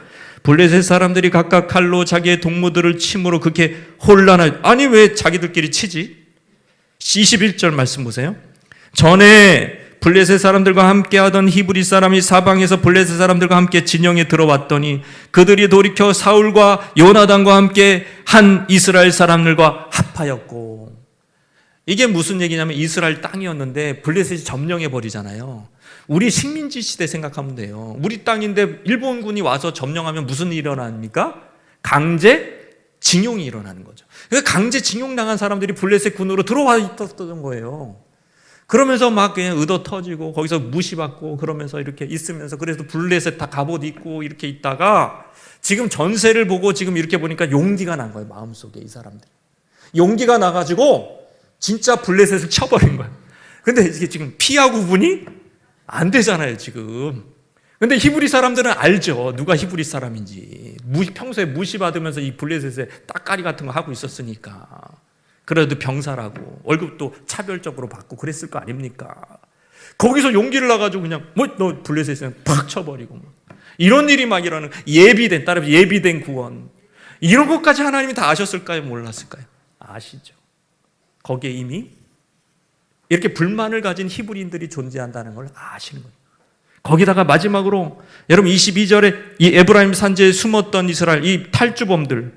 A: 블레셋 사람들이 각각 칼로 자기의 동무들을 침으로 그렇게 혼란하여. 아니 왜 자기들끼리 치지? 21절 말씀 보세요. 전에 블레셋 사람들과 함께 하던 히브리 사람이 사방에서 블레셋 사람들과 함께 진영에 들어왔더니 그들이 돌이켜 사울과 요나단과 함께 한 이스라엘 사람들과 합하였고. 이게 무슨 얘기냐면 이스라엘 땅이었는데 블레셋이 점령해 버리잖아요. 우리 식민지 시대 생각하면 돼요. 우리 땅인데 일본군이 와서 점령하면 무슨 일이 일어납니까? 강제 징용이 일어나는 거죠. 그러니까 강제 징용당한 사람들이 블레셋 군으로 들어와 있었던 거예요. 그러면서 막 그냥 의도 터지고 거기서 무시받고 그러면서 이렇게 있으면서, 그래서 블레셋 다 갑옷 입고 이렇게 있다가 지금 전세를 보고 지금 이렇게 보니까 용기가 난 거예요. 마음속에 이 사람들이 용기가 나가지고 진짜 블레셋을 쳐버린 거예요. 근데 이게 지금 피하 구분이 안 되잖아요 지금. 근데 히브리 사람들은 알죠, 누가 히브리 사람인지. 평소에 무시받으면서 이 블레셋에 따까리 같은 거 하고 있었으니까. 그래도 병사라고 월급도 차별적으로 받고 그랬을 거 아닙니까? 거기서 용기를 나가지고 그냥 너 블레셋에 팍 쳐버리고 이런 일이 막 일어나는, 따라서 예비된 구원, 이런 것까지 하나님이 다 아셨을까요? 몰랐을까요? 아시죠. 거기에 이미 이렇게 불만을 가진 히브리인들이 존재한다는 걸 아시는 거예요. 거기다가 마지막으로 여러분 22절에 이 에브라임 산지에 숨었던 이스라엘 이 탈주병들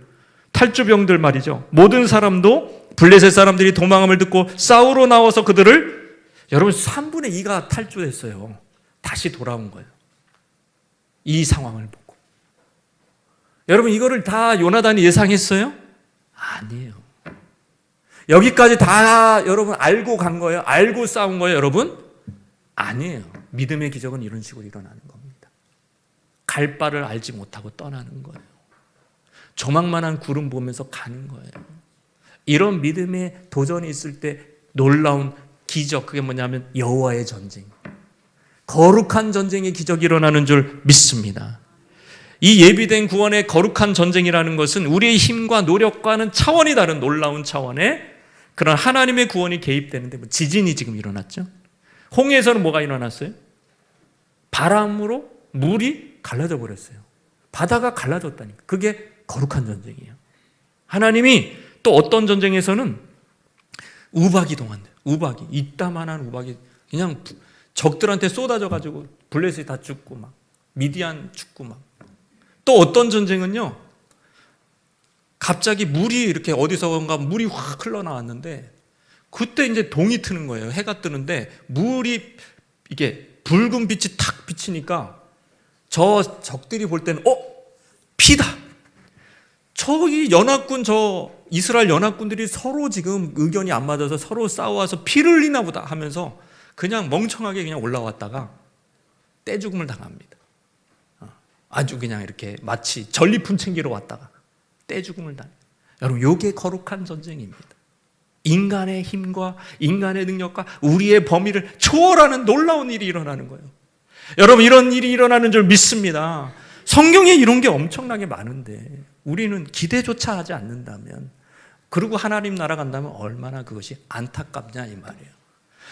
A: 말이죠. 모든 사람도 블레셋 사람들이 도망함을 듣고 싸우러 나와서 그들을, 여러분 3분의 2가 탈주했어요. 다시 돌아온 거예요. 이 상황을 보고. 여러분 이거를 다 요나단이 예상했어요? 아니에요. 여기까지 다 여러분 알고 간 거예요? 알고 싸운 거예요 여러분? 아니에요. 믿음의 기적은 이런 식으로 일어나는 겁니다. 갈 바를 알지 못하고 떠나는 거예요. 조망만한 구름 보면서 가는 거예요. 이런 믿음의 도전이 있을 때 놀라운 기적, 그게 뭐냐면 여호와의 전쟁, 거룩한 전쟁의 기적이 일어나는 줄 믿습니다. 이 예비된 구원의 거룩한 전쟁이라는 것은 우리의 힘과 노력과는 차원이 다른 놀라운 차원의 그런 하나님의 구원이 개입되는데, 지진이 지금 일어났죠. 홍해에서는 뭐가 일어났어요? 바람으로 물이 갈라져 버렸어요. 바다가 갈라졌다니까. 그게 거룩한 전쟁이에요. 하나님이 또 어떤 전쟁에서는 우박이 동한대요. 우박이, 이따만한 우박이 그냥 적들한테 쏟아져 가지고 블레셋이 다 죽고 막 미디안 죽고 막. 또 어떤 전쟁은요, 갑자기 물이 이렇게 어디서인가 물이 확 흘러나왔는데 그때 이제 동이 트는 거예요. 해가 뜨는데 물이 이게 붉은 빛이 탁 비치니까 저 적들이 볼 때는 피다. 저기 이스라엘 연합군들이 서로 지금 의견이 안 맞아서 서로 싸워서 피를 흘리나 보다 하면서 그냥 멍청하게 그냥 올라왔다가 떼죽음을 당합니다. 아주 그냥 이렇게 마치 전리품 챙기러 왔다가 떼죽음을 당해요. 여러분 이게 거룩한 전쟁입니다. 인간의 힘과 인간의 능력과 우리의 범위를 초월하는 놀라운 일이 일어나는 거예요. 여러분 이런 일이 일어나는 줄 믿습니다. 성경에 이런 게 엄청나게 많은데 우리는 기대조차 하지 않는다면, 그리고 하나님 나라 간다면 얼마나 그것이 안타깝냐 이 말이에요.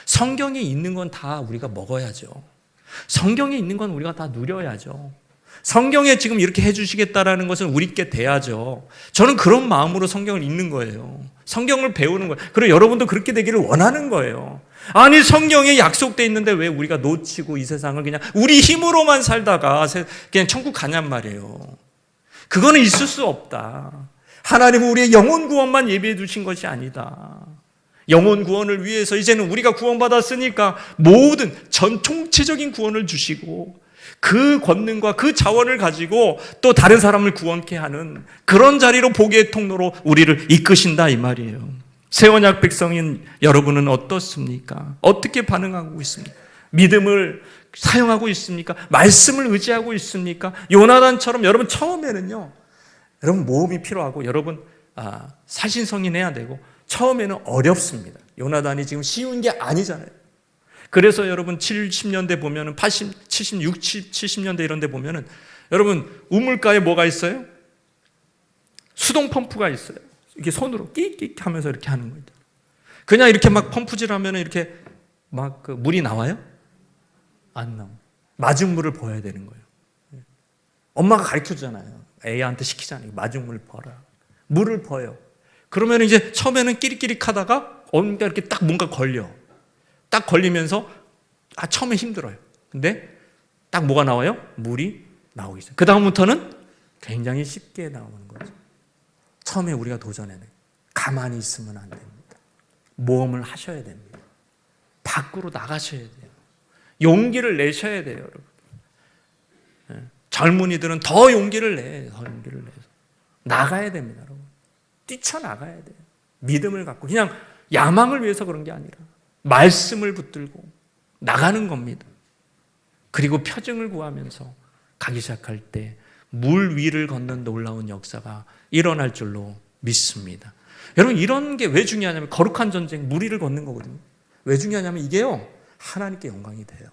A: 성경에 있는 건 다 우리가 먹어야죠. 성경에 있는 건 우리가 다 누려야죠. 성경에 지금 이렇게 해주시겠다라는 것은 우리께 돼야죠. 저는 그런 마음으로 성경을 읽는 거예요. 성경을 배우는 거예요. 그리고 여러분도 그렇게 되기를 원하는 거예요. 아니 성경에 약속돼 있는데 왜 우리가 놓치고 이 세상을 그냥 우리 힘으로만 살다가 그냥 천국 가냔 말이에요. 그거는 있을 수 없다. 하나님은 우리의 영혼 구원만 예비해 주신 것이 아니다. 영혼 구원을 위해서 이제는 우리가 구원받았으니까 모든 전통체적인 구원을 주시고 그 권능과 그 자원을 가지고 또 다른 사람을 구원케 하는 그런 자리로 복의 통로로 우리를 이끄신다 이 말이에요. 새 언약 백성인 여러분은 어떻습니까? 어떻게 반응하고 있습니까? 믿음을 사용하고 있습니까? 말씀을 의지하고 있습니까? 요나단처럼 여러분 처음에는요, 여러분 모험이 필요하고 여러분 살신성인해야 되고 처음에는 어렵습니다. 요나단이 지금 쉬운 게 아니잖아요. 그래서 여러분 70년대 보면은 80, 76, 70년대 이런 데 보면은 여러분 우물가에 뭐가 있어요? 수동 펌프가 있어요. 이렇게 손으로 끽끽 하면서 이렇게 하는 거예요. 그냥 이렇게 막 펌프질 하면은 이렇게 막 그 물이 나와요? 안 나와요. 마중물을 부어야 되는 거예요. 엄마가 가르쳐 주잖아요. 애한테 시키잖아요. 마중물 부어라. 물을 부어요. 그러면 이제 처음에는 끼리끼리 하다가 언니가 이렇게 딱 뭔가 걸려. 딱 걸리면서 처음에 힘들어요. 근데 딱 뭐가 나와요? 물이 나오기 시작해요. 그 다음부터는 굉장히 쉽게 나오는 거죠. 처음에 우리가 도전해야 돼요. 가만히 있으면 안 됩니다. 모험을 하셔야 됩니다. 밖으로 나가셔야 돼요. 용기를 내셔야 돼요, 여러분. 젊은이들은 더 용기를 내요. 더 용기를 내서 나가야 됩니다, 여러분. 뛰쳐나가야 돼요. 믿음을 갖고 그냥 야망을 위해서 그런 게 아니라 말씀을 붙들고 나가는 겁니다. 그리고 표징을 구하면서 가기 시작할 때 물 위를 걷는 놀라운 역사가 일어날 줄로 믿습니다. 여러분 이런 게 왜 중요하냐면 거룩한 전쟁, 물 위를 걷는 거거든요. 왜 중요하냐면 이게요 하나님께 영광이 돼요.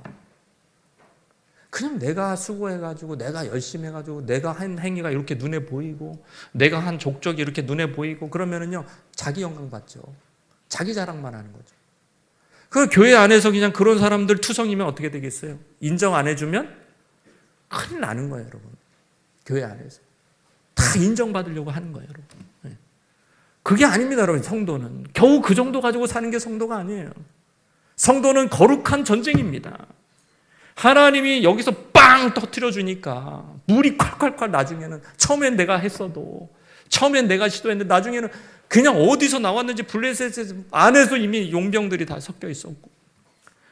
A: 그냥 내가 수고해가지고 내가 열심히 해가지고 내가 한 행위가 이렇게 눈에 보이고 내가 한 족적이 이렇게 눈에 보이고 그러면은요 자기 영광 받죠. 자기 자랑만 하는 거죠. 그 교회 안에서 그냥 그런 사람들 투성이면 어떻게 되겠어요? 인정 안 해주면 큰일 나는 거예요, 여러분. 교회 안에서 다 인정받으려고 하는 거예요, 여러분. 그게 아닙니다, 여러분. 성도는 겨우 그 정도 가지고 사는 게 성도가 아니에요. 성도는 거룩한 전쟁입니다. 하나님이 여기서 빵 터뜨려 주니까 물이 콸콸콸 나중에는 처음엔 내가 했어도 처음엔 내가 시도했는데 나중에는 그냥 어디서 나왔는지 블레셋 안에서 이미 용병들이 다 섞여 있었고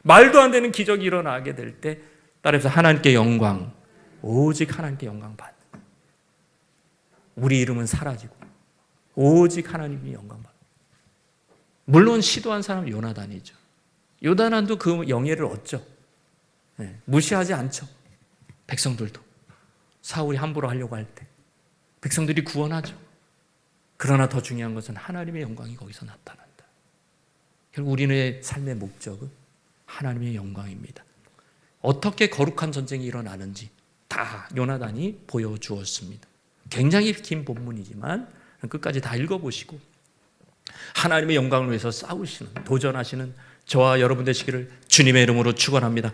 A: 말도 안 되는 기적이 일어나게 될 때 따라서 하나님께 영광, 오직 하나님께 영광 받는 우리 이름은 사라지고 오직 하나님이 영광 받는 물론 시도한 사람은 요나단이죠. 요나단도 그 영예를 얻죠. 무시하지 않죠. 백성들도 사울이 함부로 하려고 할 때 백성들이 구원하죠. 그러나 더 중요한 것은 하나님의 영광이 거기서 나타난다. 결국 우리의 삶의 목적은 하나님의 영광입니다. 어떻게 거룩한 전쟁이 일어나는지 다 요나단이 보여주었습니다. 굉장히 긴 본문이지만 끝까지 다 읽어보시고 하나님의 영광을 위해서 싸우시는 도전하시는 저와 여러분 되시기를 주님의 이름으로 축원합니다.